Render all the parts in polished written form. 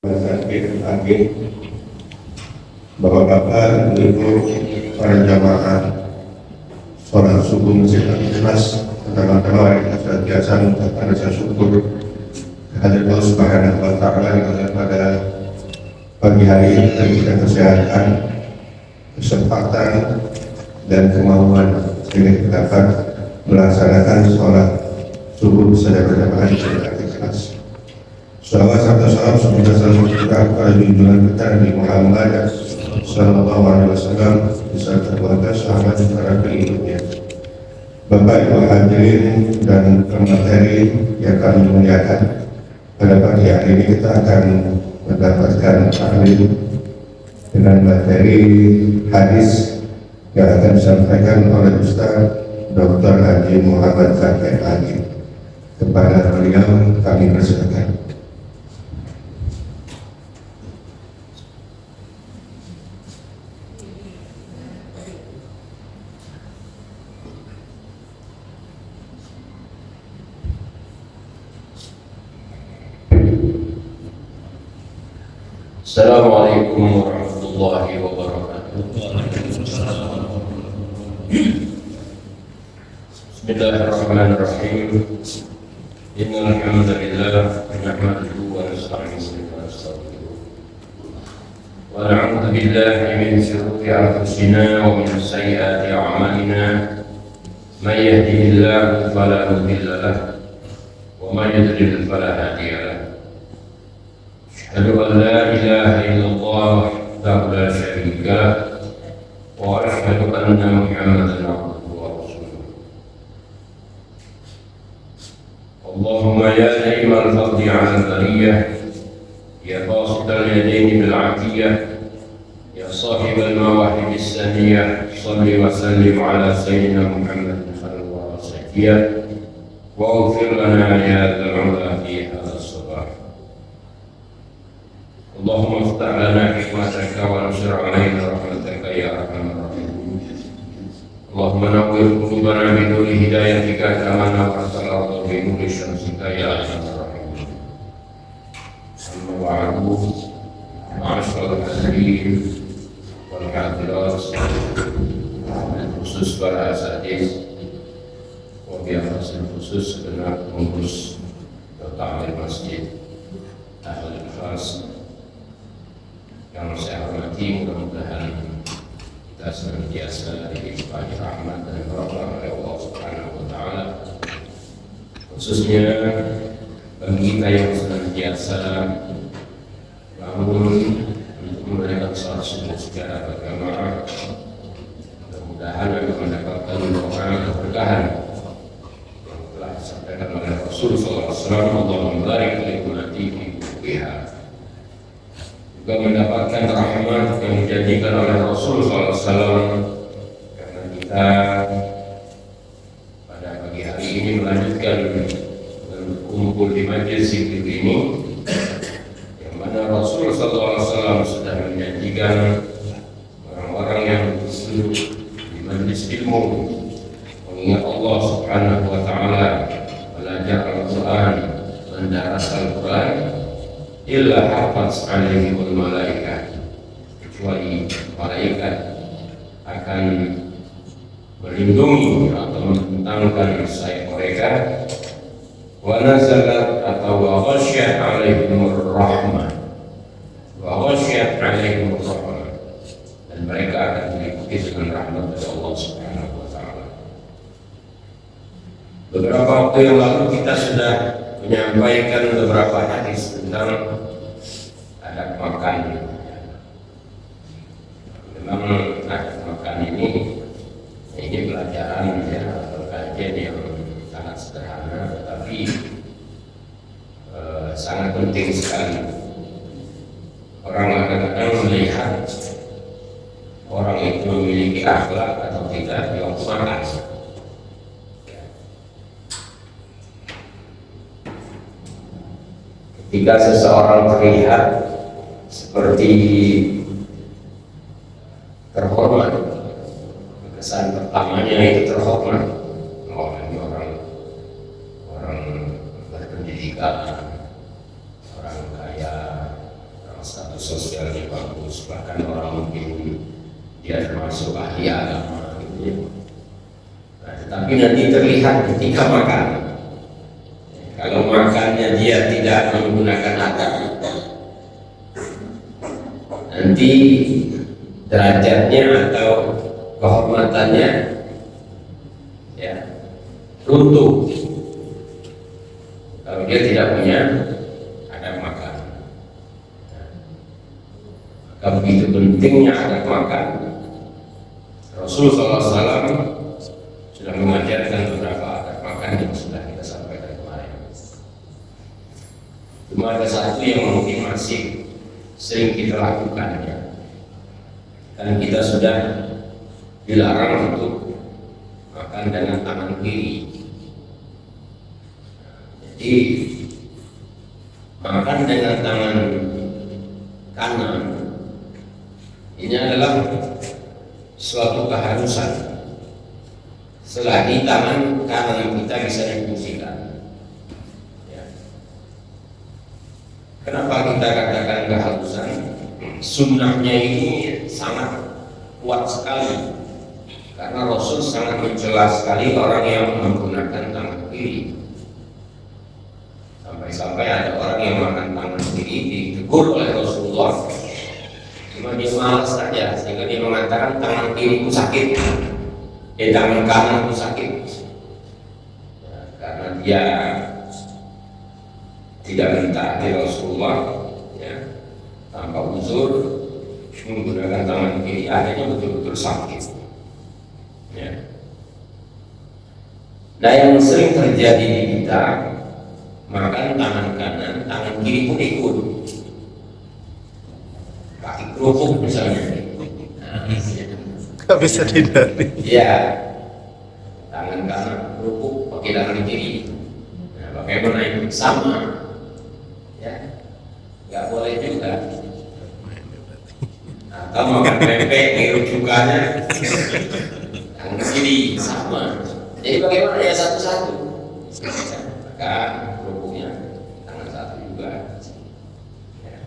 Akhir Bapak-bapak, ibu, para jamaah sholat subuh masjid Al-Ikhlas, pertama-tama kita senantiasa mengucapkan rasa syukur kehadirat Allah Subhanahu wa Ta'ala yang pada pagi hari ini kita diberikan kesehatan, kesempatan dan kemauan sehingga kita dapat melaksanakan sholat subuh secara berjamaah di masjid Al-Ikhlas. Salawat serta salam semoga selalu kita kepada junjungan kita Nabi Muhammad Sallallahu Alaihi Wasallam beserta keluarga, sahabat dan para pengikutnya. Bapak Ibu hadirin dan pemateri yang kami muliakan, pada pagi hari ini kita akan mendapatkan tahlil dengan materi hadis yang akan disampaikan oleh Ustaz Dr. Haji Muhammad Zakir Ali. Kepada beliau kami persilakan. Assalamualaikum warahmatullahi wabarakatuh. Bismillahirrahmanirrahim. Innal hamdalillah nahmaduhu wa nasta'inuhu wa nastaghfiruh. Wa na'udzu billahi min shururi anfusina wa min sayyiati a'malina. May yahdihillahu fala mudilla lahu wa may yudlil fala hadiya lahu. أشهد أن لا إله إلا الله وحده لا شريك له وأشهد أن محمدا عبده ورسوله. اللهم يا دائم الفضل على البرية، يا باسط اليدين بالعافية، يا صاحب المواهب السنية، صل وسلم على سيدنا محمد خير وصفية واغفر لنا يا ذا العلا في هذا الصباح. اللهم افتح لنا حكمتك وانشر علينا رحمتك يا ارحم الراحمين. اللهم نور قلوبنا بنور هدايتك كما نورت الارض بنور شمسك يا ارحم الراحمين. اما بعد، معاشر الحاضرين والحاضرات بالخصوص para asatidz wabillahi khusus segenap pengurus takmir masjid Al-Ikhlas yang saya hormati, mudah-mudahan kita senantiasa dilimpahi rahmat dan barokah oleh Allah Subhanahu wa Ta'ala, khususnya bagi kita yang senantiasa bangun untuk menunaikan salat subuh secara berjamaah. Mudah-mudahan akan mendapatkan doa keberkahan yang telah disampaikan oleh Rasul Sallallahu Alaihi Wasallam. Allahumma barik li ummati fi bukuha. Juga mendapatkan rahmat yang dijanjikan oleh Rasul SAW, karena kita pada pagi hari ini melanjutkan dan berkumpul di majelis zikir ini, yang mana Rasul SAW sudah menjanjikan orang-orang yang duduk di majelis ilmu mengingat Allah Subhanahu wa Ta'ala, belajar Al-Quran, mendaras Al-Quran, illa hafaz alaihimul malaikat, kecuali malaikat akan melindungi atau membentangkan sayap mereka. Wa nazalat atau wa ghasyat alaihimur rahmah, wa ghasyat alaihimur rahmah, dan mereka akan diikuti dengan rahmat dari Allah Subhanahu wa Ta'ala. Beberapa waktu yang lalu kita sudah menyampaikan beberapa hadis tentang adab makan. Memang adab makan ini pelajaran atau kajian yang sangat sederhana, tetapi sangat penting sekali. Orang kadang-kadang melihat orang itu memiliki akhlak atau tidak di waktu makan. Jika seseorang terlihat seperti terhormat, kesan pertamanya itu terhormat. Oh, ini orang berpendidikan, orang kaya, sosialnya bagus, bahkan orang mungkin dia termasuk ahli agama gitu ya. Nah, tetapi nanti terlihat ketika makan. Kalau makannya dia tidak menggunakan adab, nanti derajatnya atau kehormatannya ya runtuh. Kalau dia tidak punya adab makan, maka begitu pentingnya adab makan. Rasulullah SAW sudah mengajarkan beberapa adab makan yang sudah kita sampaikan kemarin. Cuma ada satu yang mungkin masih sering kita lakukan ya. Dan kita sudah dilarang untuk makan dengan tangan kiri. Jadi makan dengan tangan kanan ini adalah suatu keharusan selagi tangan kanan kita bisa difungsikan. Ya. Kenapa kita katakan keharusan? Sunnahnya ini sangat kuat sekali karena Rasul sangat mencela sekali orang yang menggunakan tangan kiri. Sampai-sampai ada orang yang makan tangan kiri ditegur oleh Rasulullah, cuma dia malas saja sehingga dia mengatakan tangan kiriku sakit, tangan kananku sakit, ya, karena dia tidak mentaati Rasulullah ya, tanpa uzur menggunakan tangan kiri, akhirnya betul-betul sakit ya. Nah, yang sering terjadi di kita, makan tangan kanan, tangan kiri pun ikut. Kaki kerupuk misalnya. Nah, nggak bisa dihindari. ya, tangan kanan kerupuk pakai tangan kiri. Nah, bagaimana itu sama? Ya, nggak boleh juga. Atau makan pempek, ngirup cukanya, tangan kiri sama. Jadi bagaimana ya satu-satu? Makan kerupuknya tangan satu juga. Ya.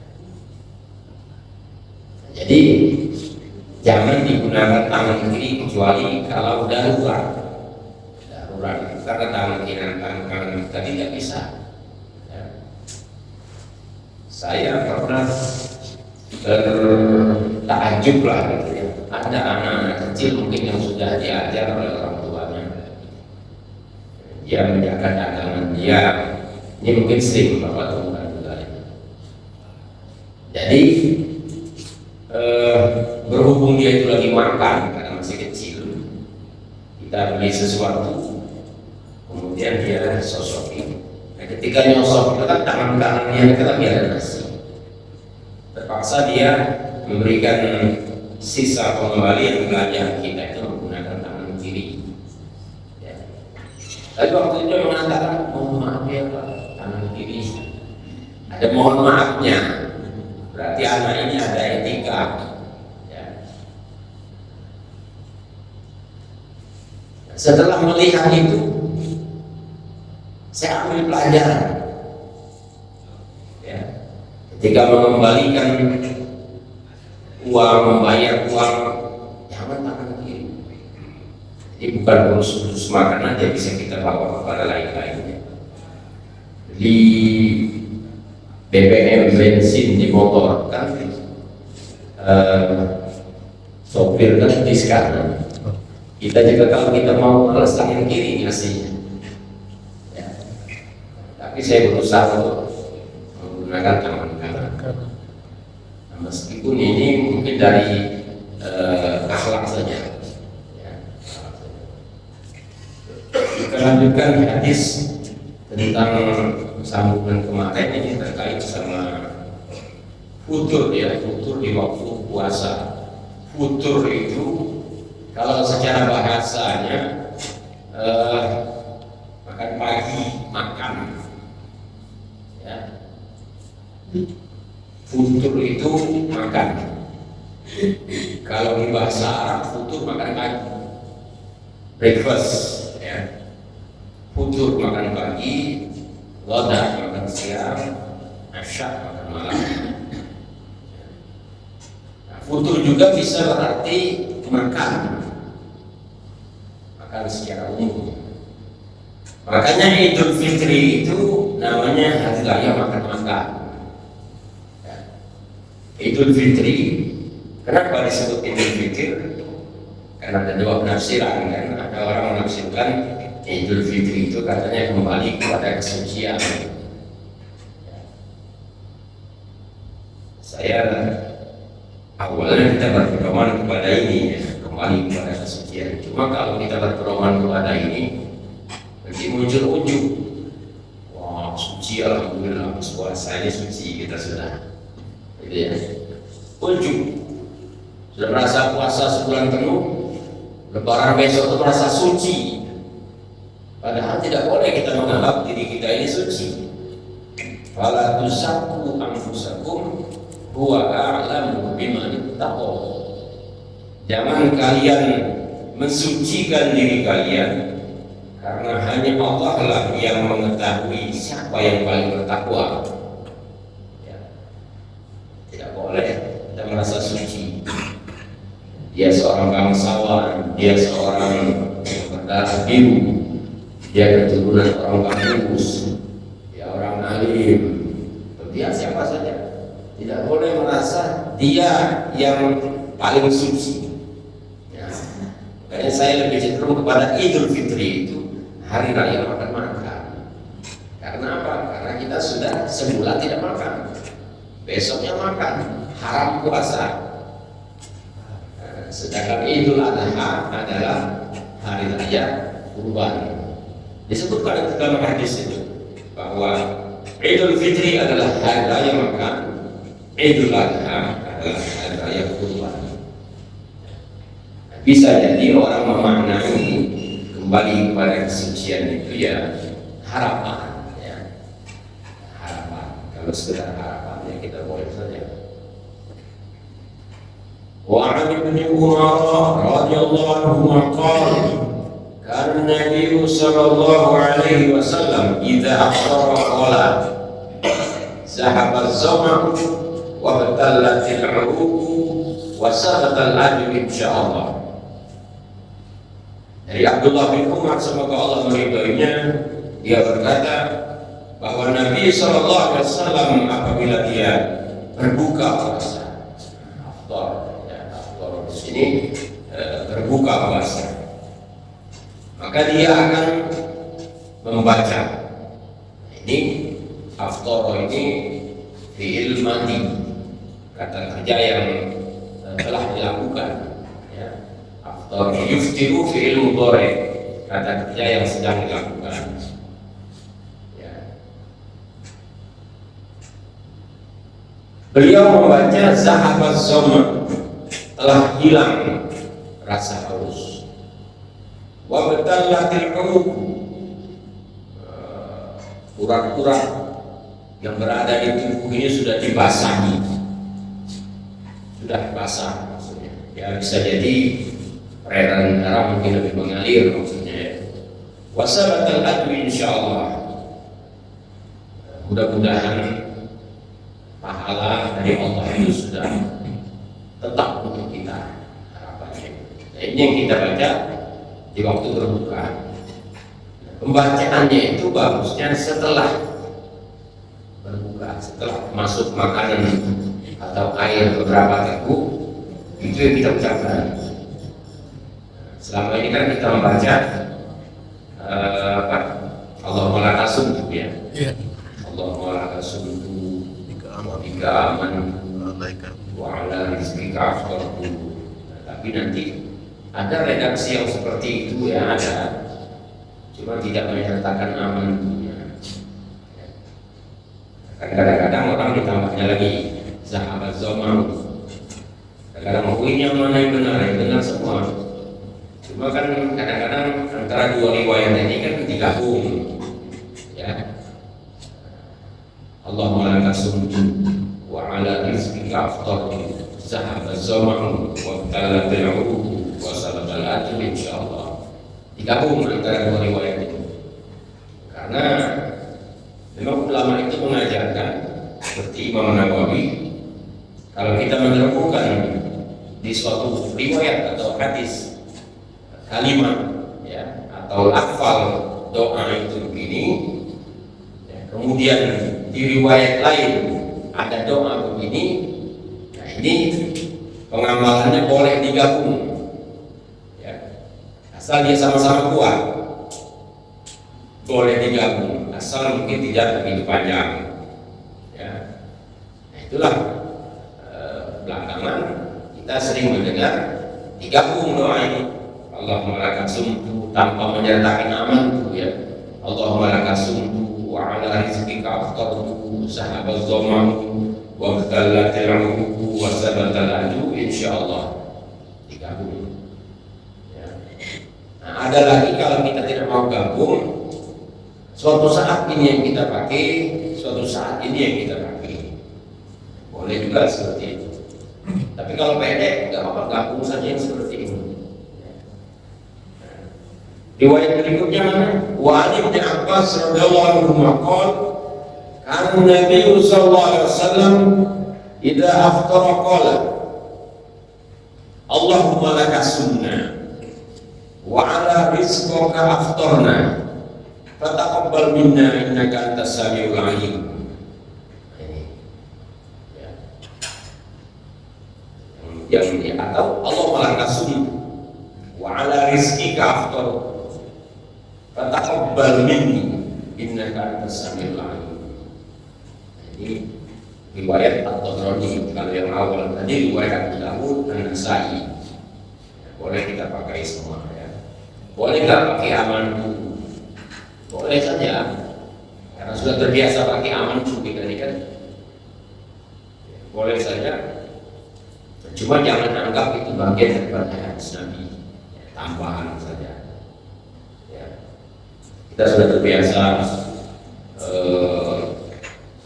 Jadi jangan digunakan tangan kiri kecuali kalau darurat. Karena tangan kiri dan tangan kanan kita tidak bisa. Ya. Saya pernah takjub lah gitu ya. Ada anak-anak kecil mungkin yang sudah diajar oleh orang tuanya. Dia menjaga dagangan dia. Ini mungkin sering Bapak temukan juga. Jadi berhubung dia itu lagi makan karena masih kecil, kita beli sesuatu, kemudian dia sosokin. Nah, ketika nyosok itu kan tangan kanannya kita lagi ada nasi. Terpaksa dia memberikan sisa pengembalian belanja kita itu menggunakan tangan kiri. Ya. Tapi waktu itu dia mengatakan, mohon maaf ya Pak, tangan kiri. Ada mohon maafnya. Berarti anak ini ada etika. Ya. Setelah melihat itu, saya ambil pelajaran. Ya. Ketika mengembalikan uang, membayar uang, jangan tangan kiri. Jadi bukan khusus makanan aja bisa kita bawa kepada lain-lainnya. Di BBM bensin di motor kan sopir kan di kanan. Kita juga kalau kita mau malas tangan kiri ngasihnya. Ya. Tapi saya berusaha untuk menggunakan tangan kanan. Nah, meskipun ini mungkin dari akhlak saja. Ya. Kita lanjutkan hadis tentang sambungan kemarin ini terkait sama futur ya, futur di waktu puasa. Futur itu kalau secara bahasanya makan pagi, makan ya. Futur itu makan. Kalau di bahasa Arab futur makan pagi, breakfast ya. Futur makan pagi, ghadah makan siang, asya makan malam. Futur juga bisa berarti makan secara umum. Makanya Idul Fitri itu namanya hari raya makan-makan. Ya. Idul Fitri, kenapa disebut Idul Fitri? Karena ada dua penafsiran kan. Ada orang menafsirkan Idul Fitri itu katanya kembali kepada kesucian. Saya awalnya kita berpedoman kepada ini, ya, kembali kepada kesucian. Cuma kalau kita berpedoman kepada ini, nanti muncul ujub. Wah, suci, alhamdulillah, puasa ini suci, kita sudah, gitu ya. Ujub, sudah merasa puasa sebulan penuh, Lebaran besok itu merasa suci. Padahal tidak boleh kita menganggap diri kita ini suci. Fala tusakku anfusakum huwa a'lamu biman ittaqo. Jangan kalian mensucikan diri kalian, karena hanya Allah lah yang mengetahui siapa yang paling bertakwa. Ya. Tidak boleh kita merasa suci. Dia seorang bangsawan, dia seorang yang berdarah biru, dia keturunan orang bagus, dia orang alim, dia siapa saja. Tidak boleh merasa dia yang paling suci. Ya. Makanya saya lebih cenderung kepada Idul Fitri itu hari raya makan-makan. Karena apa? Karena kita sudah sebulan tidak makan, besoknya makan, haram puasa. Sedangkan Idul Adha adalah hari raya kurban. Disebutkan dalam hadis itu bahwa Idul Fitri adalah hari raya makan, Idul Adha adalah hari raya kurban. Bisa jadi orang memaknai kembali kepada kesucian itu ya harapan, ya. Harapan. Kalau sekedar harapan ya kita boleh saja. وعن ابن عمر رضي الله عنهما قال كان النبي صلى الله عليه وسلم إذا أفطر قال ذهب الظمأ وابتلت العروق وسقط الأجر إن شاء الله. Dari Abdullah bin Umar, semoga Allah meridhoinya, dia berkata bahwa Nabi SAW apabila dia berbuka puasa, ini berbuka puasa, maka dia akan membaca. Ini aftoro ini fi'il madi, kata kerja yang telah dilakukan. Ya. Aftoro yuftiru fi'il mudhari, kata kerja yang sedang dilakukan. Ya. Beliau membaca zahabaz zama, telah hilang rasa haus. Wa batallatil uruq, urat-urat yang berada di tubuh ini sudah dibasahi, sudah basah maksudnya. Ya bisa jadi peredaran darah mungkin lebih mengalir maksudnya. Wasabatal adwi insyaallah. Mudah-mudahan pahala dari Allah itu sudah tetap untuk kita harapannya. Nah, ini yang kita baca di waktu berbuka. Pembacaannya itu bagusnya setelah berbuka, setelah masuk makanan atau air beberapa teguk, itu yang kita ucapkan. Selama ini kan kita membaca Allahumma laka sumtu, ya. Allahumma laka sumtu bika aman wa ala rizqika aftartu. Tapi nanti ada redaksi yang seperti itu ya, ada, cuma tidak menyertakan aman. Kadang-kadang orang ditambahnya lagi zahabaz zama. Kadang-kadang yang mana yang benar semua. Cuma kan kadang-kadang antara dua riwayat ini kan digabung, ya. Allahumma laka sumtu wa ala rizqika aftartu, zahabaz zama'u wa talatil 'uruq wa salatal ajr insyaallah. Digabung antara dua riwayat itu. Karena memang ulama itu mengajarkan seperti Imam Nawawi, kalau kita menemukan di suatu riwayat atau hadis kalimat ya atau lafal doa itu begini ya, kemudian di riwayat lain ada doa begini, nah ini pengamalannya boleh digabung ya, asal dia sama-sama kuat boleh digabung, asal mungkin tidak begitu panjang ya. Nah itulah belakangan kita sering mendengar digabung doa ini, Allahumma lakal sumtu tanpa menyertakan amantu ya, Allahumma lakal sumtu wa ala rizqika aftartu sahabat zomamu wa batallatil uku wa sabatal aju, insyaallah digabung ya. Nah ada lagi kalau kita tidak mau gabung, suatu saat ini yang kita pakai, suatu saat ini yang kita pakai, boleh juga seperti itu. Tapi kalau pendek nggak apa-apa, gabung saja yang seperti ini. Riwayat berikutnya mana? Wa Ali bin Abbas radhiyallahu anhu maqal kana Nabi sallallahu alaihi wasallam idza aftara qala Allahumma laka sunnah wa ala rizqika aftarna fataqabbal minna innaka antas samiul alim. Yang ini atau Allahumma laka sunnah wa ala rizqika aftarna fataqabbal minni innaka antas samiul alim. Ini riwayat At-Tabrani. Kalau yang awal tadi riwayat Abu Dawud dan Nasa'i, boleh kita pakai semua ya. Boleh nggak pakai amanku? Boleh saja, karena sudah terbiasa pakai amanku kita ini kan. Boleh saja, cuma jangan anggap itu bagian daripada hadis Nabi, tambahan saja. Kita sudah terbiasa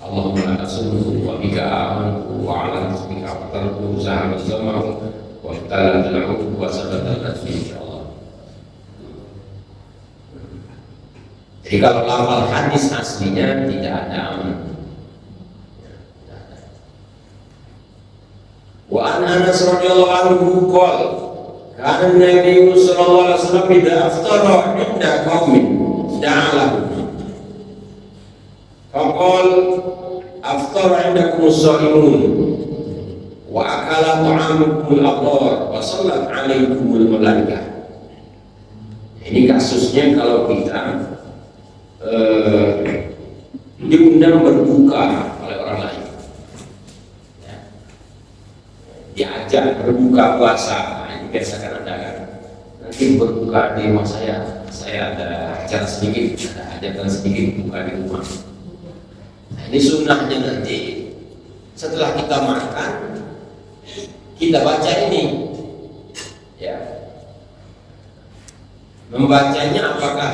Allahumma laka sumtu wa bika amantu wa ala rizqika aftartu sahabat zamahu wa talatul uku wa sabatal aju, insyaallah. Jadi kalau lafal hadis aslinya tidak ada aman. Wa an Anas radhiyallahu anhu qala kana Nabi sallallahu alaihi wasallam idza aftara inda qaumin da'alahu faqal aftara indakum as-saimun wa akala ta'amukum al-abrar wa sallat alaikumul malaikah. Ini kasusnya kalau kita diundang berbuka oleh orang lain ya. Diajak berbuka puasa, nah, ini biasa kan ada kan, nanti berbuka di rumah saya ada acara sedikit, ada hajatan sedikit buka di rumah. Nah, ini sunnahnya nanti setelah kita makan kita baca ini ya. Membacanya apakah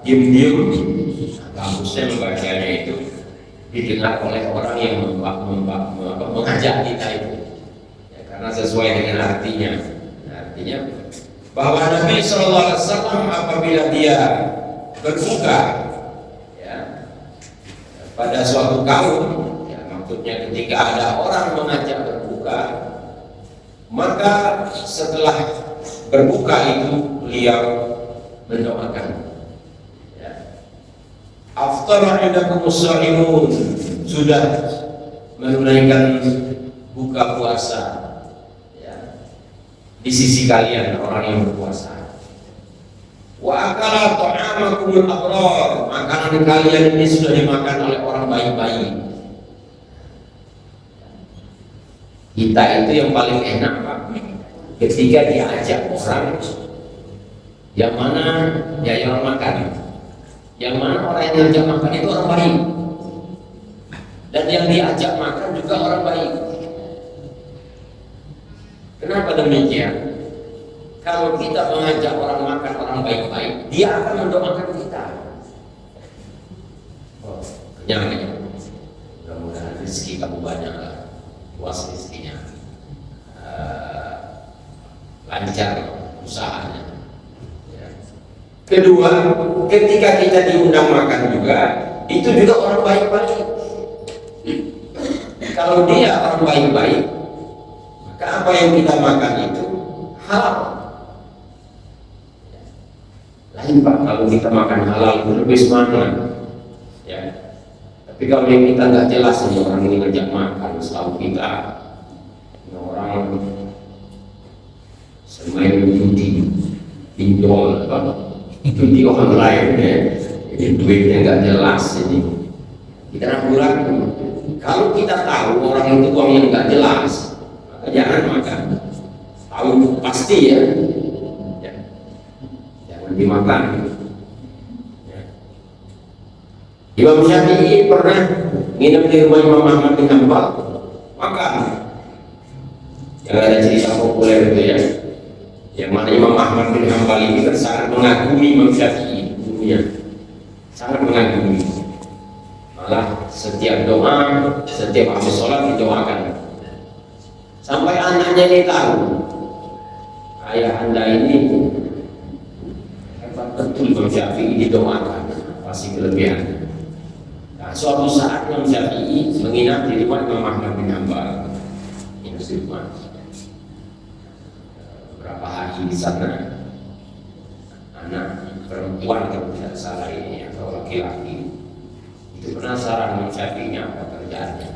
diam-diam? Bagusnya membacanya itu didengar oleh orang yang mengajak kita itu ya, karena sesuai dengan artinya. Artinya bahwa Nabi Shallallahu Alaihi Wasallam apabila dia berbuka ya, pada suatu kaum, ya, maksudnya ketika ada orang mengajak berbuka, maka setelah berbuka itu beliau mendoakan ya, aftara indakum as-saimun, sudah menunaikan buka puasa di sisi kalian orang yang berpuasa. Wa akala ta'amakumul abrar, makanan kalian ini sudah dimakan oleh orang baik-baik. Kita itu yang paling enak Pak, ketika diajak orang yang mana ya yang makan, yang mana orang yang diajak makan itu orang baik, dan yang diajak makan juga orang baik. Kenapa demikian? Kalau kita mengajak orang makan orang baik-baik, dia akan mendoakan kita. Oh, kenyang. Mudah-mudahan rezeki kamu banyak lah, luas rezekinya, lancar usahanya. Ya. Kedua, ketika kita diundang makan juga, itu juga orang baik-baik. Kalau dia orang baik-baik, maka maka apa yang kita makan itu halal. Lain Pak, kalau kita makan halal itu lebih semangat ya. Tapi kalau yang kita nggak jelas ini orang ini ngajak makan, selalu kita ini orang semain judi, pinjol, judi orang lain ya, jadi duitnya nggak jelas ini. Kita ragu-ragu. Kalau kita tahu orang itu uang yang nggak jelas, maka jangan makan. Tahu pasti ya, jangan dimakan. Imam Syafi'i pernah nginep di rumah Imam Ahmad bin Hanbal, makan. Yang ada cerita populer itu ya, yang mana Imam Ahmad bin Hanbal ini kan sangat mengagumi Imam Syafi'i, gurunya, sangat mengagumi. Malah setiap doa, setiap habis sholat didoakan. Sampai anaknya ini tahu, ayah anda ini hebat betul Imam Syafi'i didoakan, pasti kelebihan. Nah, suatu saat Imam Syafi'i menginap di rumah Imam Ahmad bin Hanbal. Ini rumah. Berapa hari di sana, anak perempuan kalau tidak salah ini atau laki-laki itu penasaran Imam Syafi'i apa kerjaannya.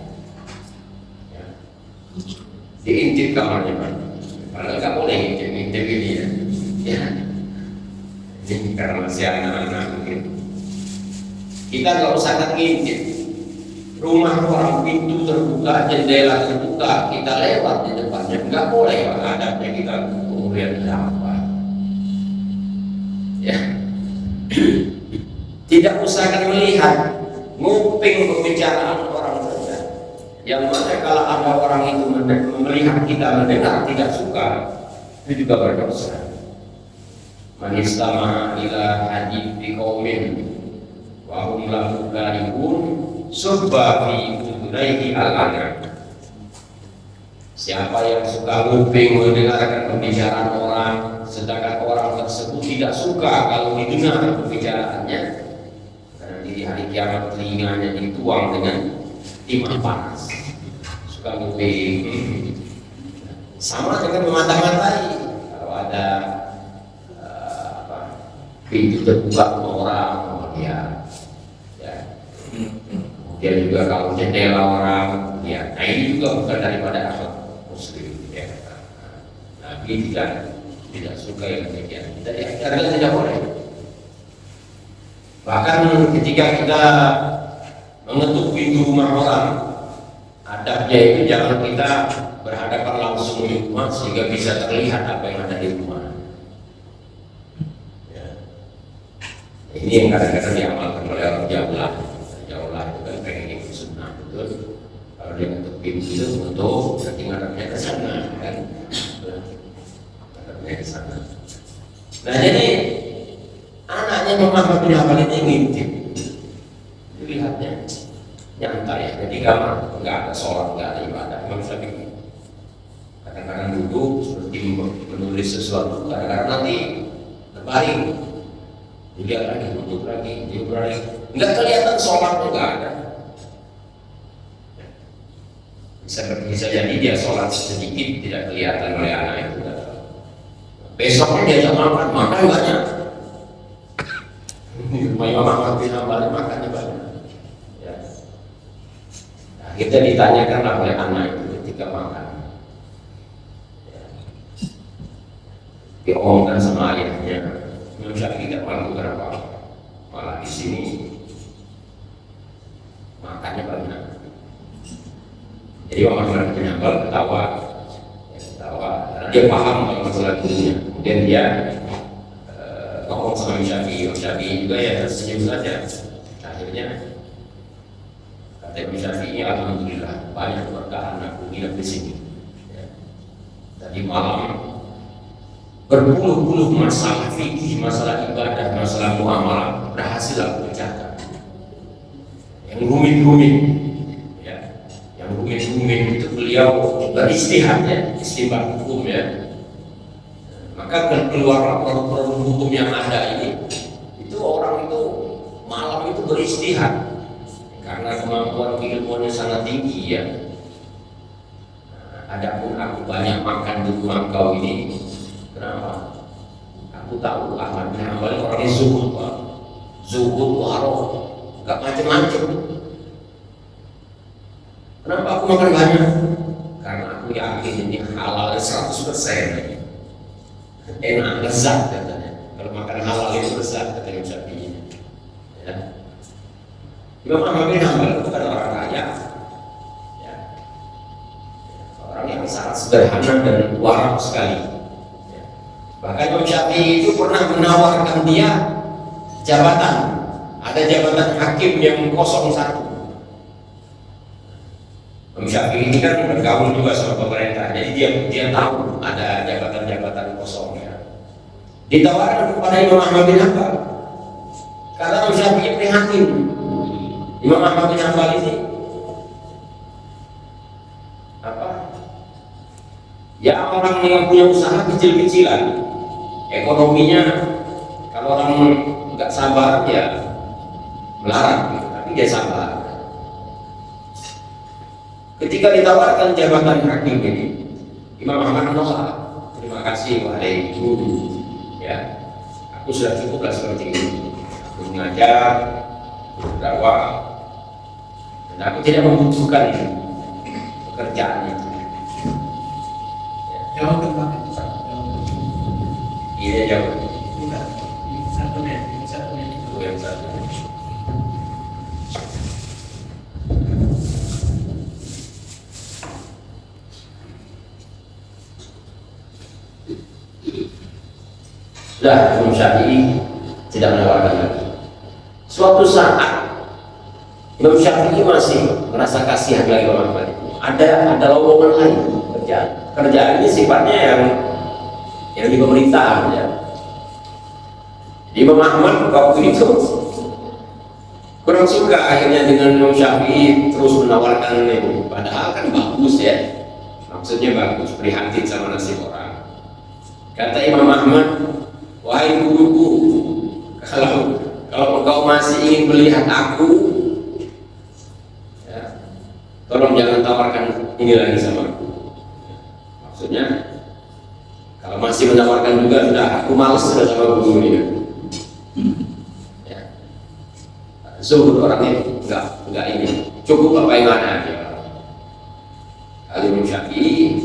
Ya. Diintip kamarnya Pak. Padahal nggak boleh intip ini ya. Ya. Ini karena masih anak-anak mungkin. Kita nggak usah ngintip. Rumah orang pintu terbuka, jendela terbuka, kita lewat di depannya, nggak boleh Pak. Adabnya kita kemudian apa? Ya. Tidak usah kan melihat, nguping pembicaraan orang saja. Yang mana kalau ada orang itu melihat kita mendengar tidak suka, itu juga berdosa. Man istama'a ila hadithi qaumin wa hum lahu karihun subba fi udunaihi al-ana. Siapa yang suka nguping mendengarkan pembicaraan orang, sedangkan orang tersebut tidak suka kalau didengar pembicaraannya, karena di hari kiamat telinganya dituang dengan timah panas. Suka nguping, sama dengan memata-matai. Kalau ada pintu terbuka orang, dia dia juga kalau jendela orang, ya. Nah ini juga bukan daripada akhlak Muslim. Ya. Nabi tidak suka yang demikian. Karena tidak boleh. Bahkan ketika kita mengetuk pintu rumah orang, adabnya itu jangan kita berhadapan langsung di rumah sehingga bisa terlihat apa yang ada di rumah. Ya. Ini yang kadang-kadang diamalkan oleh orang jauh lah itu kan pengen ikut sunnah betul. Kalau dia ngetuk pintu itu untuk nanti ngadapnya ke sana kan, ngadapnya ke sana. Nah jadi anaknya Muhammad bin Hanbal ini ngintip, dilihatnya nyantai ya, jadi kamar nggak ada sholat, nggak ada ibadah. Imam Syafi'i kadang-kadang duduk seperti menulis sesuatu, kadang-kadang nanti terbaring, dilihat lagi, duduk lagi, nggak kelihatan sholatnya, nggak ada. Bisa jadi dia sholat sedikit tidak kelihatan oleh anak itu. Besoknya dia makan banyak. Imam Ahmad bin Hanbal makannya banyak. Ya. Nah, kita ditanyakan oleh anak itu ketika makan. Ya. Diomongkan sama ayahnya, Imam Syafi'i tidak melakukan apa-apa. Malah di sini makannya banyak. Jadi Imam Ahmad bin Hanbal ketawa, karena dia paham kalau masalah gurunya. Kemudian dia ngomong sama Imam Syafi'i juga ya tersenyum saja. Akhirnya kata Imam Syafi'i, alhamdulillah banyak berkah anakku nginep di sini. Ya. Tadi malam berpuluh-puluh masalah fikih, masalah ibadah, masalah muamalah berhasil aku pecahkan. Yang rumit-rumit, ya, yang rumit-rumit itu beliau beristihad ya, istinbat hukum ya. Maka keluar produk hukum yang ada ini, itu orang itu malam itu beristihad karena kemampuan keilmuannya sangat tinggi ya. Nah, Adapun aku banyak makan di rumah kau ini, kenapa? Aku tahu Ahmad bin Hanbal orangnya zuhud, Pak. Zuhud, warok, gak macam-macam. Kenapa aku makan banyak? Karena aku yakin ini halal 100%. Enak, lezat katanya. Kalau makan halal itu lezat katanya Syafi'i. Ya. Imam Ahmad bin Hanbal itu kan orang kaya, ya. Orang yang sangat sederhana dan warak sekali. Ya. Bahkan Imam Syafi'i itu pernah menawarkan dia jabatan. Ada jabatan hakim yang kosong satu. Imam Syafi'i ini kan bergaul juga sama pemerintah, jadi dia tahu ada jabatan-jabatan kosong ya. Ditawarkan kepada Imam Ahmad bin Hanbal. Karena Imam Syafi'i prihatin. Imam Ahmad bin Hanbal ini apa? Ya orang yang punya usaha kecil-kecilan, ekonominya kalau orang nggak sabar ya melarat, gitu. Tapi dia sabar. Ketika ditawarkan jabatan hakim ini, Imam Ahmad menolak. Terima kasih wahai guru, ya, aku sudah cukup lah seperti ini. Aku mengajar, berdakwah, dan aku tidak membutuhkan pekerjaan itu. Ya. Jawab tentang itu. Iya jawab. Bukan. Satu menit. Itu yang satu. Sudah, Imam Syafi'i tidak menawarkan lagi. Suatu saat Imam Syafi'i masih merasa kasihan lagi Imam Ahmad. Ada lowongan lain kerjaan ini sifatnya yang di pemerintahan ya. Jadi Imam Ahmad waktu itu kurang suka akhirnya dengan Imam Syafi'i terus menawarkan itu. Padahal kan bagus ya, maksudnya bagus, prihatin sama nasib orang. Kata Imam Ahmad, wahai guruku, kalau engkau masih ingin melihat aku, ya, tolong jangan tawarkan ini lagi sama aku. Maksudnya, kalau masih menawarkan juga sudah, aku males sudah sama guru ini. Ya. Zuhud orangnya enggak ini, cukup apa yang ada aja. Imam Syafi'i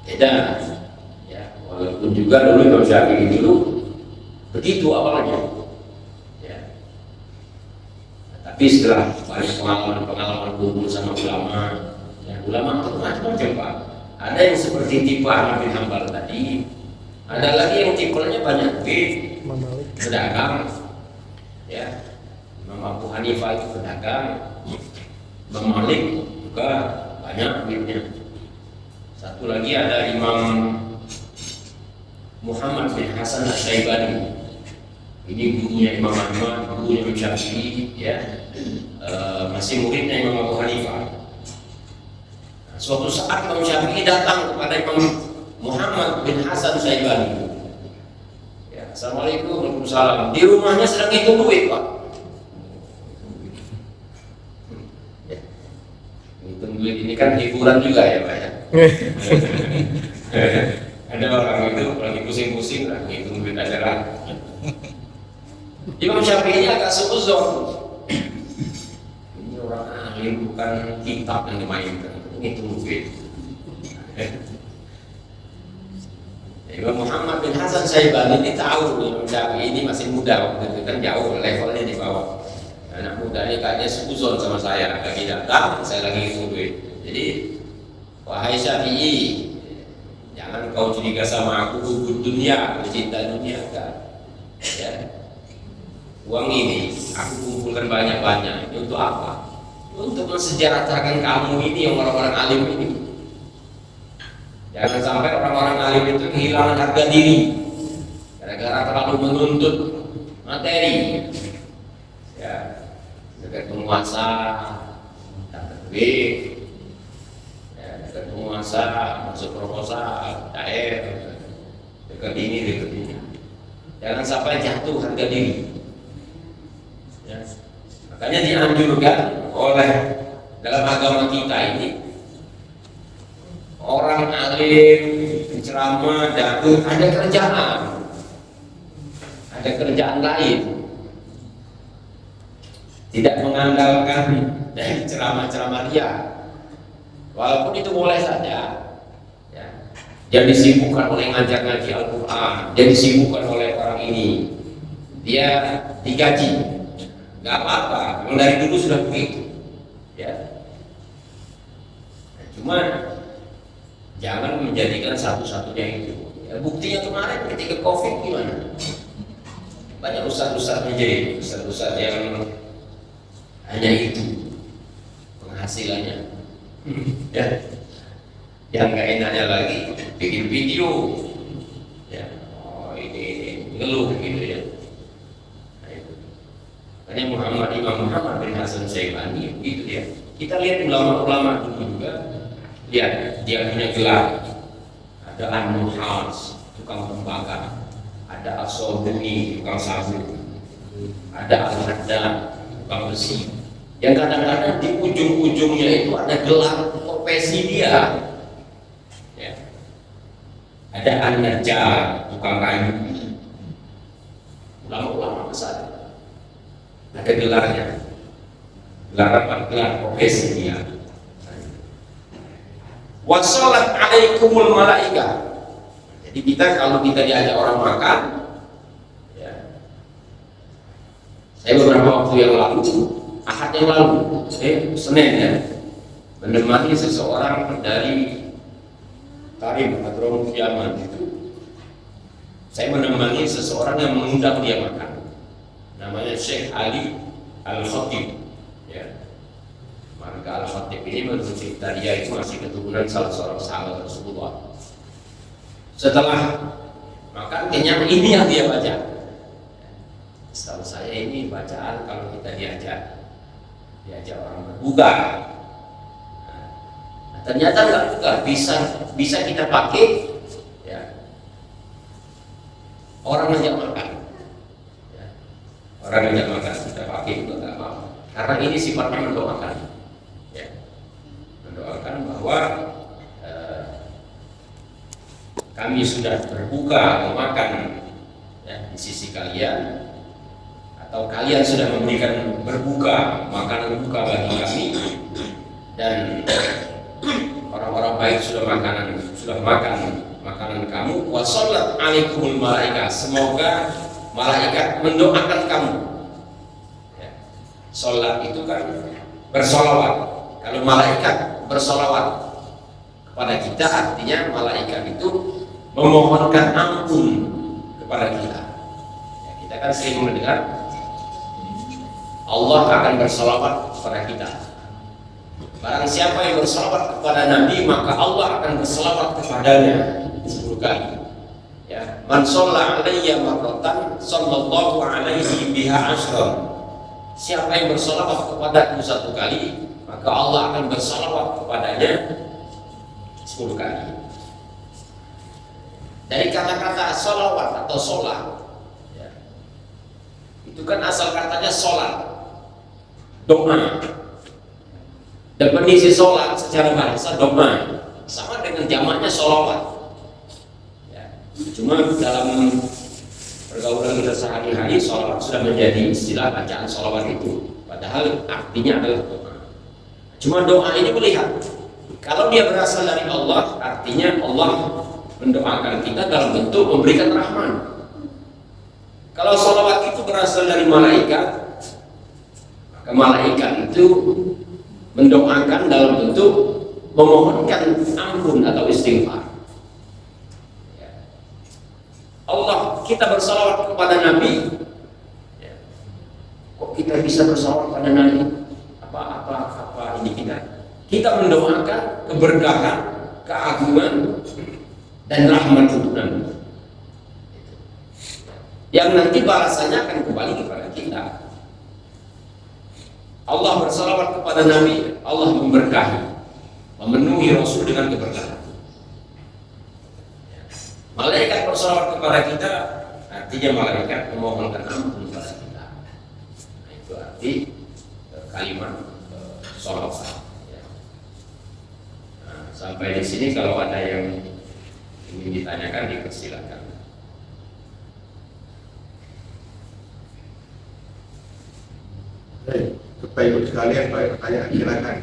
beda. Walaupun juga dulu Imam Syafi'i dulu begitu awalnya, ya. Tapi setelah banyak pengalaman kumpul sama ulama, ya, ulama itu macam-macam Pak. Ada yang seperti tipe Ahmad bin Hanbal tadi, ada lagi yang tipenya banyak pedagang, ya. Imam Abu Hanifah itu pedagang, Imam Malik juga banyak duitnya. Satu lagi ada Imam Muhammad bin Hasan Asy-Syaibani. Ini gurunya Imam Ahmad, gurunya Imam Syafi'i, ya, masih muridnya Imam Abu Hanifah. Nah, suatu saat Imam Syafi'i datang kepada Imam Muhammad bin Hasan Asy-Syaibani. Ya, Assalamualaikum, Waalaikumsalam. Di rumahnya sedang hitung duit, Pak. Ya. Hitung duit ini kan hiburan juga ya, Pak ya. Ada orang itu lagi pusing-pusing lah ngitung duit aja lah. Imam Syafi'i ini agak seuzon. Ini orang alim bukan kitab yang dimainkan, ngitung duit. Imam Muhammad bin Hasan Asy-Syaibani ini tahu Imam Syafi'i ini masih muda waktu itu kan jauh levelnya di bawah. Anak muda ini kayaknya seuzon sama saya, lagi datang saya lagi ngitung duit. Jadi wahai Syafi'i, jangan kau curiga sama aku, hubud dunia, aku cinta dunia kan. Ya. Uang ini aku kumpulkan banyak-banyak. Ini untuk apa? Untuk mensejarahkan kamu ini yang orang-orang alim ini. Jangan sampai orang-orang alim itu kehilangan harga diri gara-gara terlalu menuntut materi. Ya, dekat penguasa, dapat duit. Dekat penguasa, masuk proposal, dekat ini. Jangan sampai jatuh harga diri. Ya. Makanya dianjurkan oleh dalam agama kita ini orang alim, penceramah, datu, ada kerjaan lain, tidak mengandalkan dari ceramah-ceramah dia, walaupun itu boleh saja. Ya. Dia disibukkan oleh ngaji Al-Quran, dia disibukkan oleh orang ini, dia digaji, nggak apa-apa, memang dari dulu sudah begitu. Ya. Cuma jangan menjadikan satu-satunya itu. Ya, buktinya kemarin ketika COVID gimana? Banyak ustaz-ustaz menjadi ustaz-ustaz yang hanya itu penghasilannya. Ya, yang nggak enaknya lagi bikin video. Ya, oh ini ngeluh gitu ya. Nah, itu. Makanya Imam Muhammad bin Hasan Syaibani gitu ya. Kita lihat ulama-ulama dulu juga. Lihat, dia punya gelar. Ada An-Nuhas, tukang tembaga. Ada As-Sobuni, tukang sabun. Ada Al-Haddad, tukang besi. Yang kadang-kadang di ujung-ujungnya itu ada gelar profesi dia. Ya. Ada An-Najjar, tukang kayu. Ulama-ulama besar. Ada gelarnya. Gelar apa? Gelar profesi dia. Wassalat alaikumul malaika. Jadi kita kalau kita diajak orang makan, ya. Saya beberapa waktu yang lalu, Ahad yang lalu, Senin ya, menemani seseorang dari Tarim atau Yaman itu. Saya menemani seseorang yang mengundang dia makan. Namanya Syekh Ali Al-Khatib. Ya. Maka Al-Khatib ini menurut cerita dia itu masih keturunan salah seorang sahabat Rasulullah. Setelah makan kenyang, ini yang dia baca. Setahu saya ini bacaan kalau kita diajak orang berbuka. Nah, ternyata enggak juga bisa kita pakai. Ya. Orang ajak makan. Ya. Orang ajak makan kita pakai juga enggak apa-apa. Karena ini sifatnya mendoakan. Mendoakan bahwa kami sudah berbuka memakan ya, di sisi kalian, atau kalian sudah memberikan berbuka makanan buka bagi kami, dan orang-orang baik sudah makan makanan kamu. Wassalat alaikumul malaika, semoga malaikat mendoakan kamu. Ya. Sholat itu kan bersolawat. Kalau malaikat bersolawat kepada kita, artinya malaikat itu memohonkan ampun kepada kita. Ya, kita kan sering mendengar Allah akan bersolawat kepada kita. Barang siapa yang bersolawat kepada Nabi, maka Allah akan bersolawat kepadanya 10 kali. Ya, man shalla alayya marratan sallallahu alaihi biha ashran. Siapa yang bersolawat kepadaku 1 kali, maka Allah akan bersolawat kepadanya 10 kali. Dari kata-kata solawat atau sholat, ya, itu kan asal katanya sholat, doa. Definisi sholat secara bahasa doa, sama dengan jamaknya sholawat. Ya. Cuma dalam pergaulan kita sehari-hari, sholawat sudah menjadi istilah bacaan sholawat itu. Padahal artinya adalah doa. Cuma doa ini melihat, kalau dia berasal dari Allah, artinya Allah mendoakan kita dalam bentuk memberikan rahmat. Kalau sholawat itu berasal dari malaikat, maka malaikat itu mendoakan dalam bentuk memohonkan ampun atau istighfar. Ya. Allah, kita bersalawat kepada Nabi. Ya. Kok kita bisa bersalawat kepada Nabi? Apa ini kita mendoakan keberkahan, keagungan, dan rahmat untuk Nabi, yang nanti balasannya akan kembali kepada kita. Allah bersalawat kepada Nabi, Allah memberkahi, memenuhi Rasul dengan keberkahan. Malaikat bersalawat kepada kita, artinya malaikat memohonkan ampun kepada kita. Nah, itu arti kalimat salawat. sampai di sini kalau ada yang ingin ditanyakan dipersilakan. Baik, Bapak Ibu sekalian, Pak pertanyaan silakan.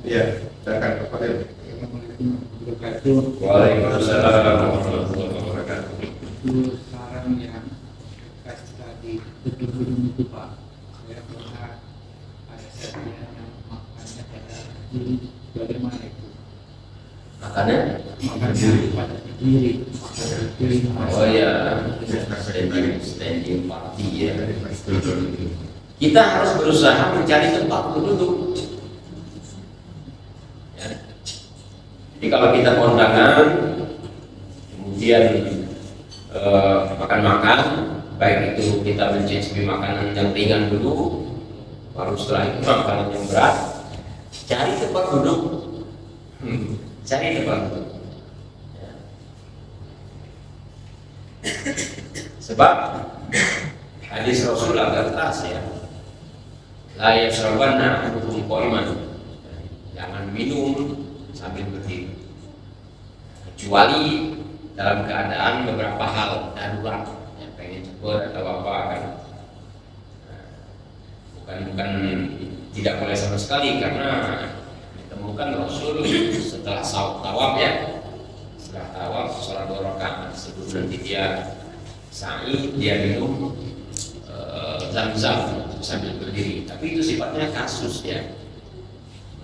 Iya, silakan Pak Fadil. Waalaikumsalam warahmatullahi wabarakatuh. Itu saran yang kasih tadi gedung itu Pak, saya pernah ada sekian yang makannya pada diri, bagaimana itu? Makannya? Makan pada diri. Oh ya, standing party ya. Kita harus berusaha mencari tempat untuk duduk. Ya. Jadi kalau kita kondangan, kemudian makan-makan, baik itu kita mencicipi makanan yang ringan dulu, baru setelah itu makanan yang berat, cari tempat duduk. Cari tempat duduk. Ya. Sebab hadis Rasul agak keras ya. La yashrabanna ahadukum qa'iman. Jangan minum sambil berdiri. Kecuali dalam keadaan beberapa hal darurat, yang pengen cepet atau apa kan. Bukan tidak boleh sama sekali, karena ditemukan Rasul setelah tawaf ya. Setelah tawaf sholat 2 rakaat sebelum nanti dia sa'i, dia minum zam-zam sambil berdiri. Tapi itu sifatnya kasus ya,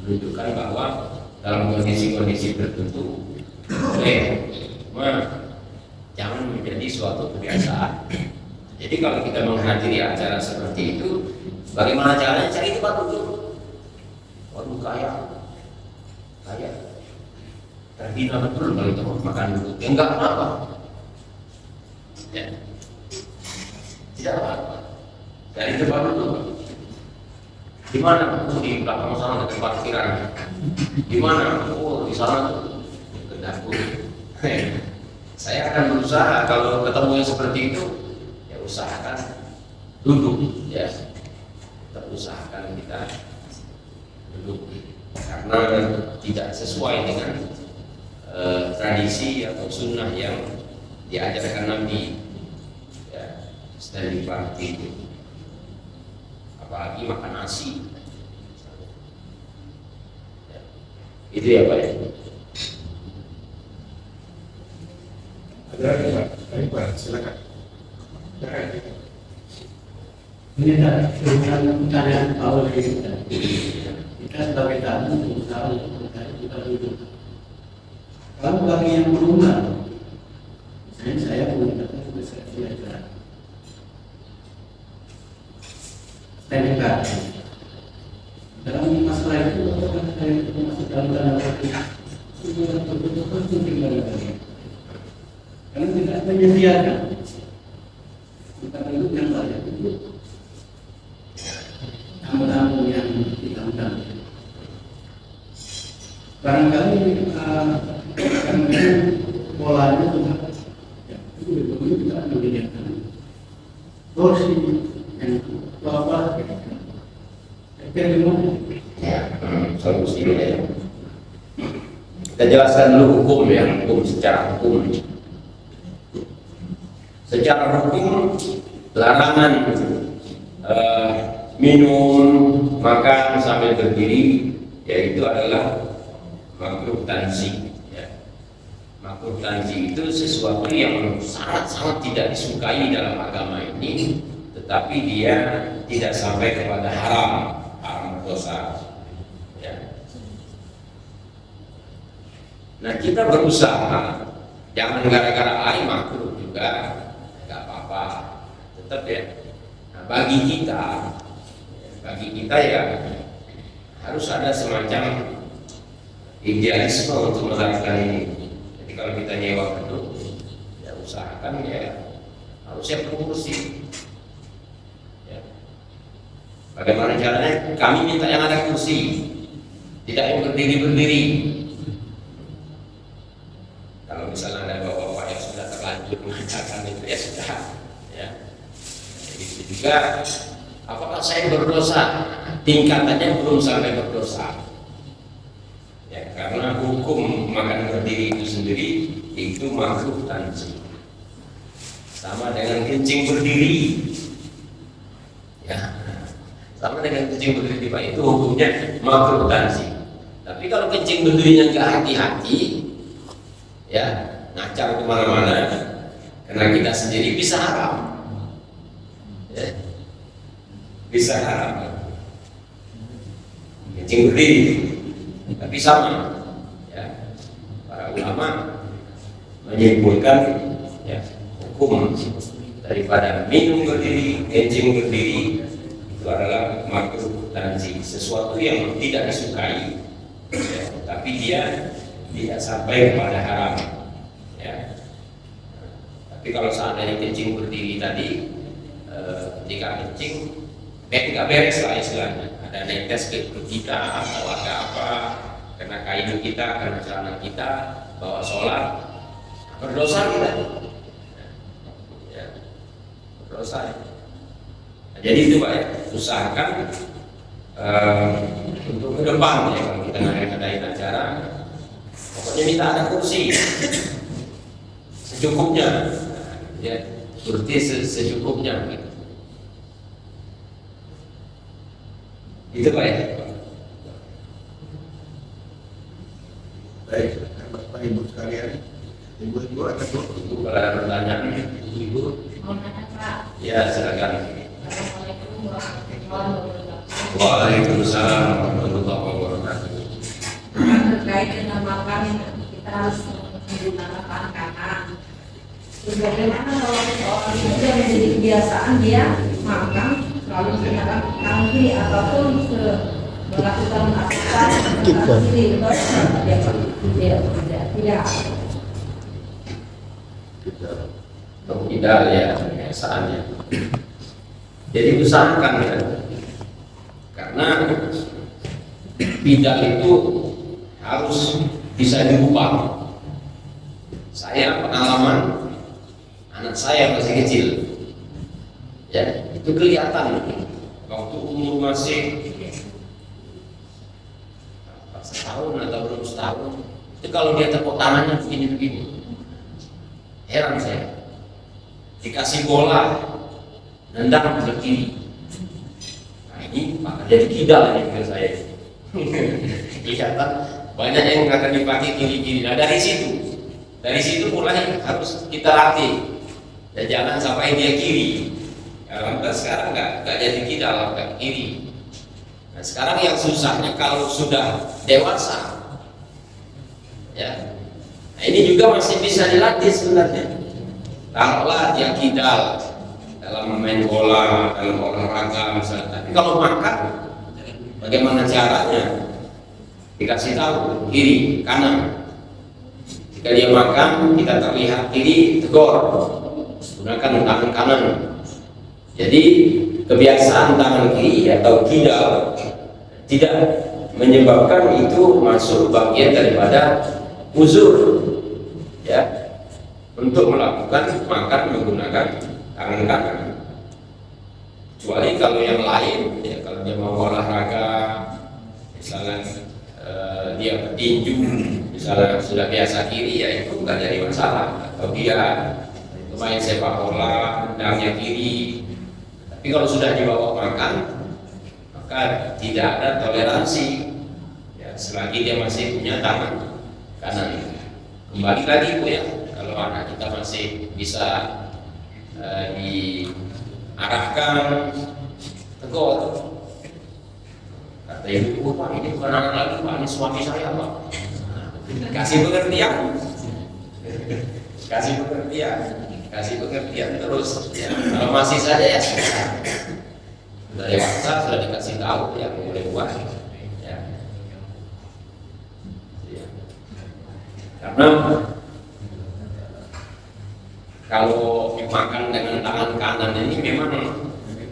menunjukkan bahwa dalam kondisi-kondisi tertentu boleh, jangan menjadi suatu kebiasaan. Jadi kalau kita menghadiri acara seperti itu, bagaimana caranya? Cari tempat duduk. Waduh, kaya terhina betul kalau tempat makan duduk. Ya enggak apa-apa ya, tidak apa-apa. Dari tempat duduk di mana? Di belakang sana ada parkiran. Di mana? Oh, di sana tuh ke dapur. Saya akan berusaha kalau ketemu yang seperti itu, ya usahakan duduk ya. Kita usahakan kita duduk, karena tidak sesuai dengan tradisi atau sunnah yang diajarkan Nabi ya, standing party itu. Apalagi makan nasi ya. Itu ya Pak ya. Ada lagi Pak? Baik Pak, silakan. Ini adalah pertanyaan awal kita sebagai tamu berusaha untuk mencari kita duduk. Kalau bagi yang berumah, misalnya saya menggunakan besar belajar standing card. Dalam masalah itu, apakah saya masuk dalam tanda petik hubungan tertutup penting barangkali, karena tidak menyediakan tempat duduk yang layak untuk tamu-tamu yang diundang. Barangkali karena polanya ya, itu betul kita menyediakan porsi yang apa solusinya ya. Kita jelaskan dulu hukum ya, hukum secara hukum. Secara hukum larangan minum, makan sambil berdiri, yaitu adalah makruh tanzih. Ya. Makruh tanzih itu sesuatu yang sangat-sangat tidak disukai dalam agama ini, tetapi dia tidak sampai kepada haram dosa. Ya. Nah, kita berusaha jangan gara-gara air makruh juga nggak apa-apa, tetap ya. Nah, bagi kita ya harus ada semacam idealisme untuk melakukan ini. Jadi kalau kita nyewa gedung, ya usahakan ya harusnya berkursi. Ya. Bagaimana caranya? Kami minta yang ada kursi, tidak yang berdiri-berdiri. Kalau misalnya ada bapak-bapak yang sudah terlanjur mengatakan itu ya sudah. Ya. Jadi itu juga, apakah saya berdosa? Tingkatannya belum sampai berdosa. karena hukum makan berdiri itu sendiri itu makruh tanzih. Sama dengan kencing berdiri. Ya. Sama dengan kencing berdiri Pak, itu hukumnya makruh tanzih. Tapi kalau kencing berdirinya nggak hati-hati, ya ngacar kemana-mana, karena kita sendiri bisa haram, ya. Bisa haram. Kencing berdiri, tapi sama, ya. Para ulama menyimpulkan, ya, hukum daripada minum berdiri, kencing berdiri itu adalah makruh tanzih, sesuatu yang tidak disukai, ya, tapi dia tidak sampai kepada haram, ya. Tapi kalau seandainya kencing berdiri tadi, ketika kencing nggak beres lah istilahnya, ada netes ke kita atau ada apa, kena kain kita, kena celana kita, bawa sholat, berdosa kita, ya, berdosa. Nah, jadi itu Pak ya, usahakan untuk ke depan ya, kalau kita ngadain acara, pokoknya minta ada kursi secukupnya, ya, kursi secukupnya gitu. Itu Pak ya. Baik, Bapak Ibu sekalian, Ibu-ibu akan Untuk para pertanyaan Ibu, Mau nanya Pak. ya silakan. Assalamualaikum warahmatullahi wabarakatuh. Waalaikumsalam warahmatullahi wabarakatuh. Terkait dengan makan kita harus menggunakan tangan kanan. Terus bagaimana kalau seorang itu yang menjadi kebiasaan dia makan selalu menggunakan tangan kiri ataupun melakukan aktivitas tangan kiri, terus dia tidak. Tidak ya kebiasaannya. Jadi usahakan ya, karena tidak itu harus bisa dirubah. Saya pengalaman, anak saya masih kecil, ya itu kelihatan waktu umur masih setahun atau belum setahun, itu kalau dia tepuk tangannya begini-begini, heran saya. Dikasih bola, nendang ke kiri. Nah ini akan jadi kidal ini dengan saya. Kelihatan banyak yang akan dipakai kiri-kiri. Nah dari situ mulai harus kita latih. Dan jangan sampai dia kiri. Karena sekarang nggak jadi kidal, nggak kiri. Nah sekarang yang susahnya kalau sudah dewasa, ya. Nah ini juga masih bisa dilatih sebenarnya. Taruhlah dia kidal dalam memain bola, dalam olahraga misalnya. Tapi kalau makan, bagaimana caranya? Dikasih tahu kiri, kanan. Jika dia makan, kita terlihat kiri, tegur, gunakan tangan kanan. Jadi kebiasaan tangan kiri atau kidal tidak menyebabkan itu masuk bagian daripada uzur, ya. Untuk melakukan makan menggunakan tangan kanan. Kecuali kalau yang lain, ya, kalau dia mau olahraga, misalnya dia bertinju, misalnya sudah biasa kiri, ya itu nggak jadi masalah. Atau dia main sepak bola, tendangnya kiri. Tapi kalau sudah dibawa makan, maka tidak ada toleransi. Ya, selagi dia masih punya tangan kanan. Kembali lagi Bu ya. Kalau anak kita masih bisa diarahkan, tegur, kata ibu, Pak ini bukan anak lagi, Pak ini suami saya Pak. Kasih pengertian, kasih pengertian terus. Ya. Kalau masih saja ya sudah dewasa, sudah dikasih tahu yang boleh buat. Ya. Ya. Karena kalau makan dengan tangan kanan ini memang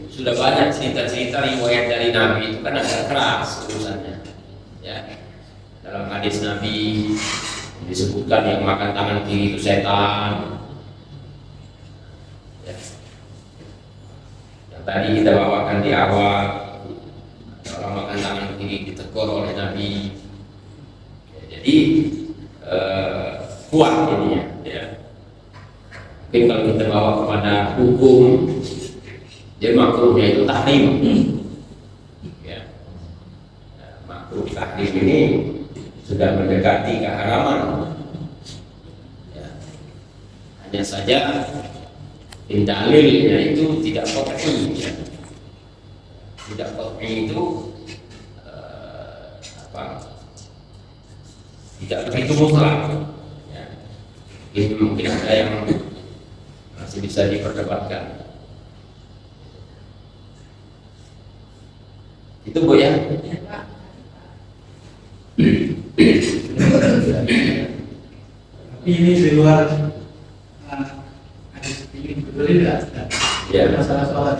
sudah banyak cerita-cerita riwayat dari Nabi itu kan agak keras urusannya. Ya. Dalam hadis Nabi disebutkan yang makan tangan kiri itu setan. Ya. Yang tadi kita bawakan di awal, orang makan tangan kiri ditegur oleh Nabi. Jadi kuat ininya ya. Mungkin kalau kita bawa kepada hukum, dia makruhnya itu tahrim ya. Makruh tahrim ini sudah mendekati keharaman ya. Hanya saja dalilnya itu tidak qat'i ya. Tidak qat'i itu tidak begitu mutlak ya. Ini mungkin ada yang masih bisa diperdebatkan. Itu Bu ya. Tapi ini di luar hadis ini betul tidak? Ya. Masalah sholat.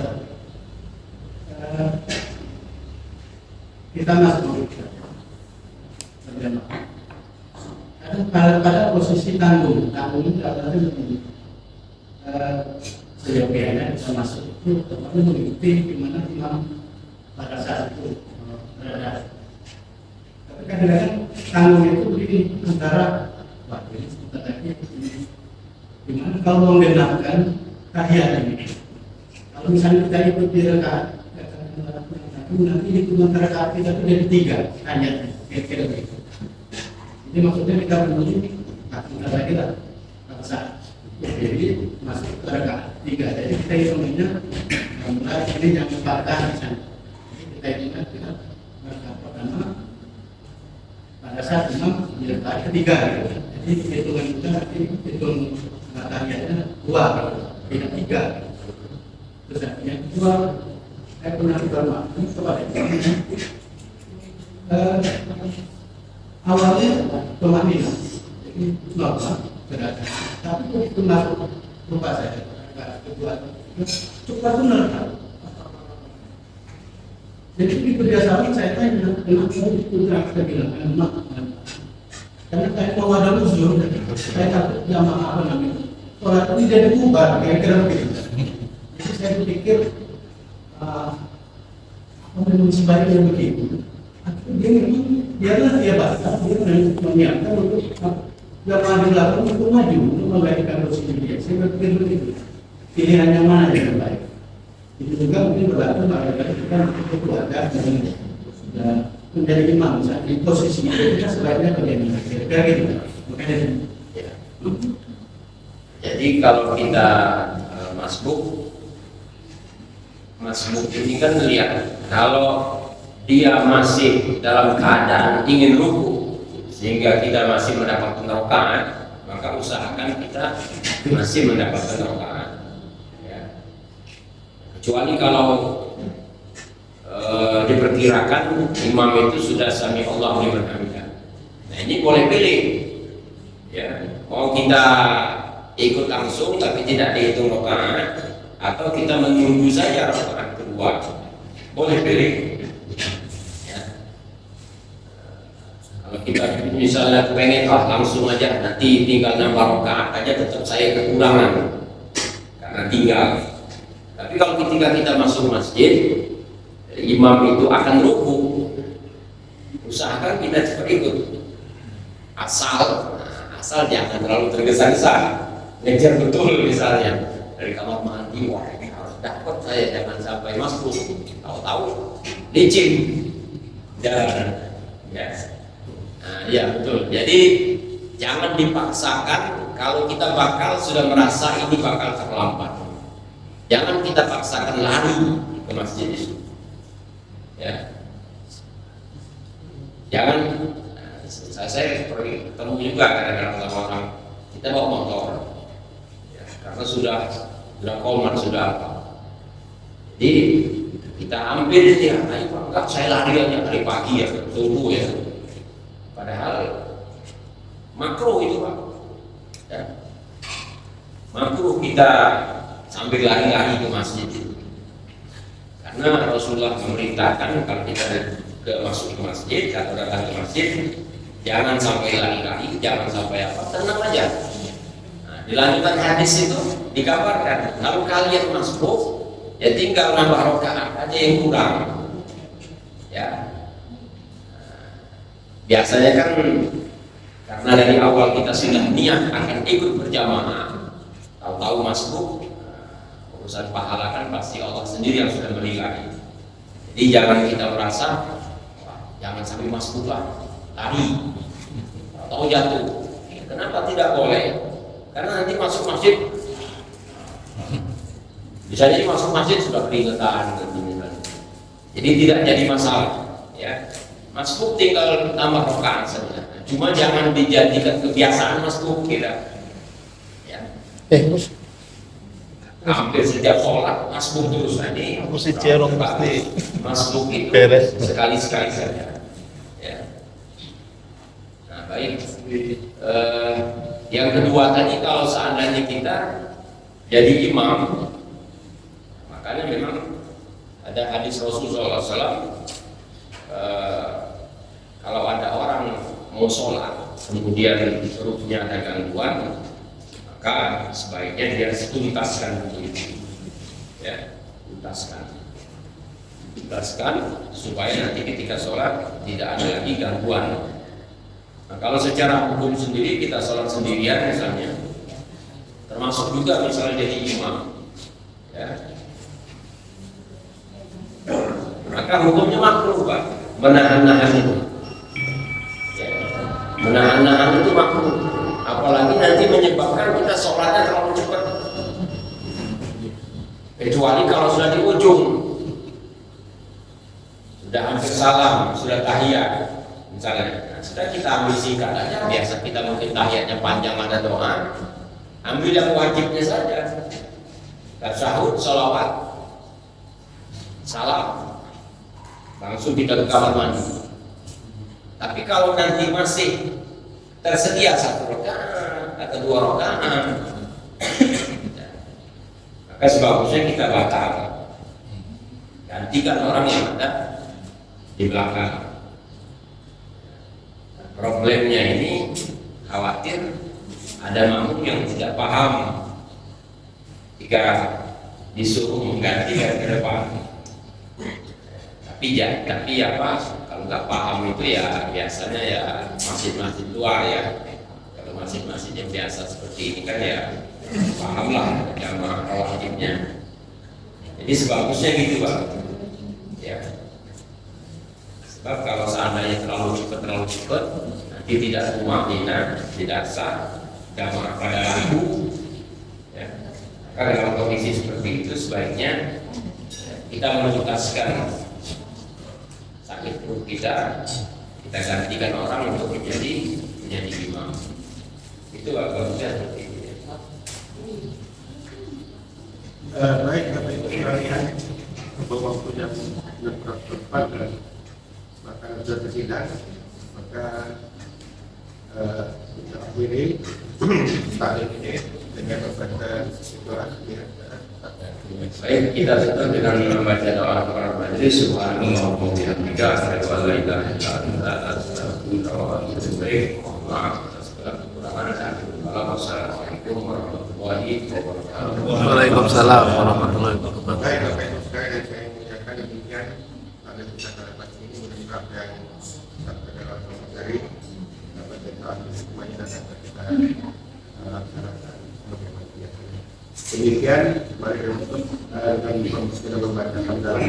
Kita masuk berjamaah. Pada posisi tanggung itu adalah seyogianya bisa masuk itu tetapi mengikuti di mana imam pada saat itu berada. Tapi kadang-kadang tanggung itu begini antara waktu ini sebentar lagi di mana kalau menggenapkan tahiyat ini, kalau misalnya kita ikut di rakaat nanti hitungan rakaat kita itu jadi 3 tahiyatnya kira-kira begitu. Jadi maksudnya kita menunggu sebentar lagi lah pada saat jadi masuk ke rakaat 3. Jadi kita hitungannya mulai ini yang 4 misalnya. Kita ingat kita rakaat pertama pada saat imam di rakaat ketiga gitu. Jadi hitungan kita nanti hitung tahiyatnya 2 tidak 3. Terus yang kedua saya pernah bermaksud kepada imamnya awalnya pemahaman jadi normal berada, tapi itu masuk lupa saya kedua cepat benar. Jadi di kebiasaan saya tanya kenapa itu saya bilang emak karena saya mau ada musuh saya takut jamaah apa namanya sholat ini jadi bubar kira-kira begitu. Jadi saya berpikir memang sebaiknya begitu. Dia memang biarlah dia baca, dia menyiapkan untuk jamaah di belakang untuk maju untuk menggantikan posisi dia. Saya berpikir begitu. Pilihan yang mana yang terbaik? Itu juga mungkin berlaku pada kita keluarga dan menjadi imam saat di posisi itu kita sebaiknya bagaimana? Kira-kira gitu. Makanya Ya. Jadi kalau kita masbuk ini kan lihat kalau dia masih dalam keadaan ingin ruku sehingga kita masih mendapatkan rakaat, maka usahakan kita masih mendapatkan rakaat ya. Kecuali kalau diperkirakan imam itu sudah sami Allahu liman hamidah. Nah ini boleh pilih ya, mau kita ikut langsung tapi tidak dihitung rakaat atau kita menunggu saja rakaat kedua, boleh pilih ya. Kalau kita misalnya pengen langsung aja nanti tinggal nambah rakaat aja tetap saya kekurangan karena tinggal. Tapi kalau ketika kita masuk masjid imam itu akan ruku, usahakan kita cepat ikut asal jangan terlalu tergesa-gesa ngejar betul misalnya dari kamar mandi, wah ini harus dapat saya, jangan sampai masuk tahu-tahu licin jalan ya. Nah, ya betul, jadi jangan dipaksakan. Kalau kita sudah merasa ini bakal terlambat, jangan kita paksakan lari ke masjid itu ya. Jangan saya pergi ketemu juga kadang-kadang sama orang kita bawa motor ya, karena sudah komat sudah apa, jadi kita ambil dia, ayo enggak saya lari aja dari pagi ya subuh ya, padahal makruh itu Pak ya. Makruh kita sambil lari-lari ke masjid itu. Karena Rasulullah memerintahkan kalau kita masuk ke masjid atau datang ke masjid jangan sampai lari-lari, jangan sampai apa, tenang aja. Nah, di lanjutan hadis itu dikabarkan kalau kalian masuk ya tinggal nambah rakaat aja yang kurang ya. Biasanya kan Karena dari awal kita sudah niat akan ikut berjamaah, tahu-tahu masuk, urusan pahala kan pasti Allah sendiri yang sudah menilai. Jadi jangan kita merasa, jangan sampai masuk lah, lari, atau jatuh. Kenapa tidak boleh? Karena nanti masuk masjid, bisa jadi masuk masjid sudah keringetan, jadi tidak jadi masalah. Ya, masuk tinggal tambah rakaat saja. Cuma jangan dijadikan kebiasaan masuk kira. Ya. Hampir setiap sholat masuk terus ini. Mesti cerong mesti masuk itu beres. sekali-sekali saja. Ya. Nah baik. Yang kedua tadi kalau seandainya kita jadi imam, makanya memang ada hadis Rasulullah SAW. Kalau ada orang mau sholat kemudian perutnya ada gangguan, maka sebaiknya dia tuntaskan itu, ya, tuntaskan supaya nanti ketika sholat tidak ada lagi gangguan. Nah, kalau secara hukum sendiri kita sholat sendirian misalnya, termasuk juga misalnya jadi imam, ya, maka hukumnya makruh Pak, menahan-nahan itu. Menahan-nahan itu makruh, apalagi nanti menyebabkan kita sholatnya terlalu cepat. Kecuali kalau sudah di ujung, sudah hampir salam, sudah tahiyat, misalnya, nah, sudah kita ambil singkat aja. Biasa kita mungkin tahiyatnya panjang ada doa, ambil yang wajibnya saja. Tasyahud, sholawat, salam, langsung kita ke kamar mandi. Tapi kalau nanti masih tersedia 1 rakaat atau 2 rakaat, maka sebagusnya kita batal, gantikan orang yang ada di belakang. Problemnya ini khawatir ada makmum yang tidak paham jika disuruh menggantikan ke depan. Tapi apa? Kalau nggak paham itu ya biasanya ya masjid-masjid luar ya. Kalau masjid-masjid yang biasa seperti ini kan ya pahamlah jamaah wajibnya. Jadi sebagusnya gitu Pak. Ya. Sebab kalau seandainya terlalu cepat nanti tidak tumakninah, tidak sah, jamaah pada lagu. Ya. Maka dalam kondisi seperti itu sebaiknya kita menuntaskan sakit perut kita gantikan orang untuk menjadi imam. Itu bagusnya seperti itu. Baik, Bapak Ibu sekalian, waktu yang sudah tepat dan maka sudah tersidang, maka kita akhiri saat ini dengan membaca doa. Baik, kita tutup dengan membaca doa kepada majelis. Subhanallah wa bihamdika, asyhadu an la ilaha illa anta, astaghfiruka wa atubu ilaik. Maaf atas segala kekurangan dan wassalamualaikum warahmatullahi wabarakatuh. Waalaikumsalam warahmatullahi wabarakatuh. Baik, Bapak Ibu sekalian, saya mengucapkan demikian pada kesempatan pagi ini mendengar yang sampai dalam materi dapat kita ambil semuanya dan dapat kita laksanakan sebagaimana biasanya. Demikian, mari untuk kita membaca hamdalah.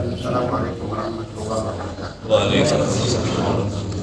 Assalamualaikum warahmatullahi wabarakatuh. Waalaikumsalam.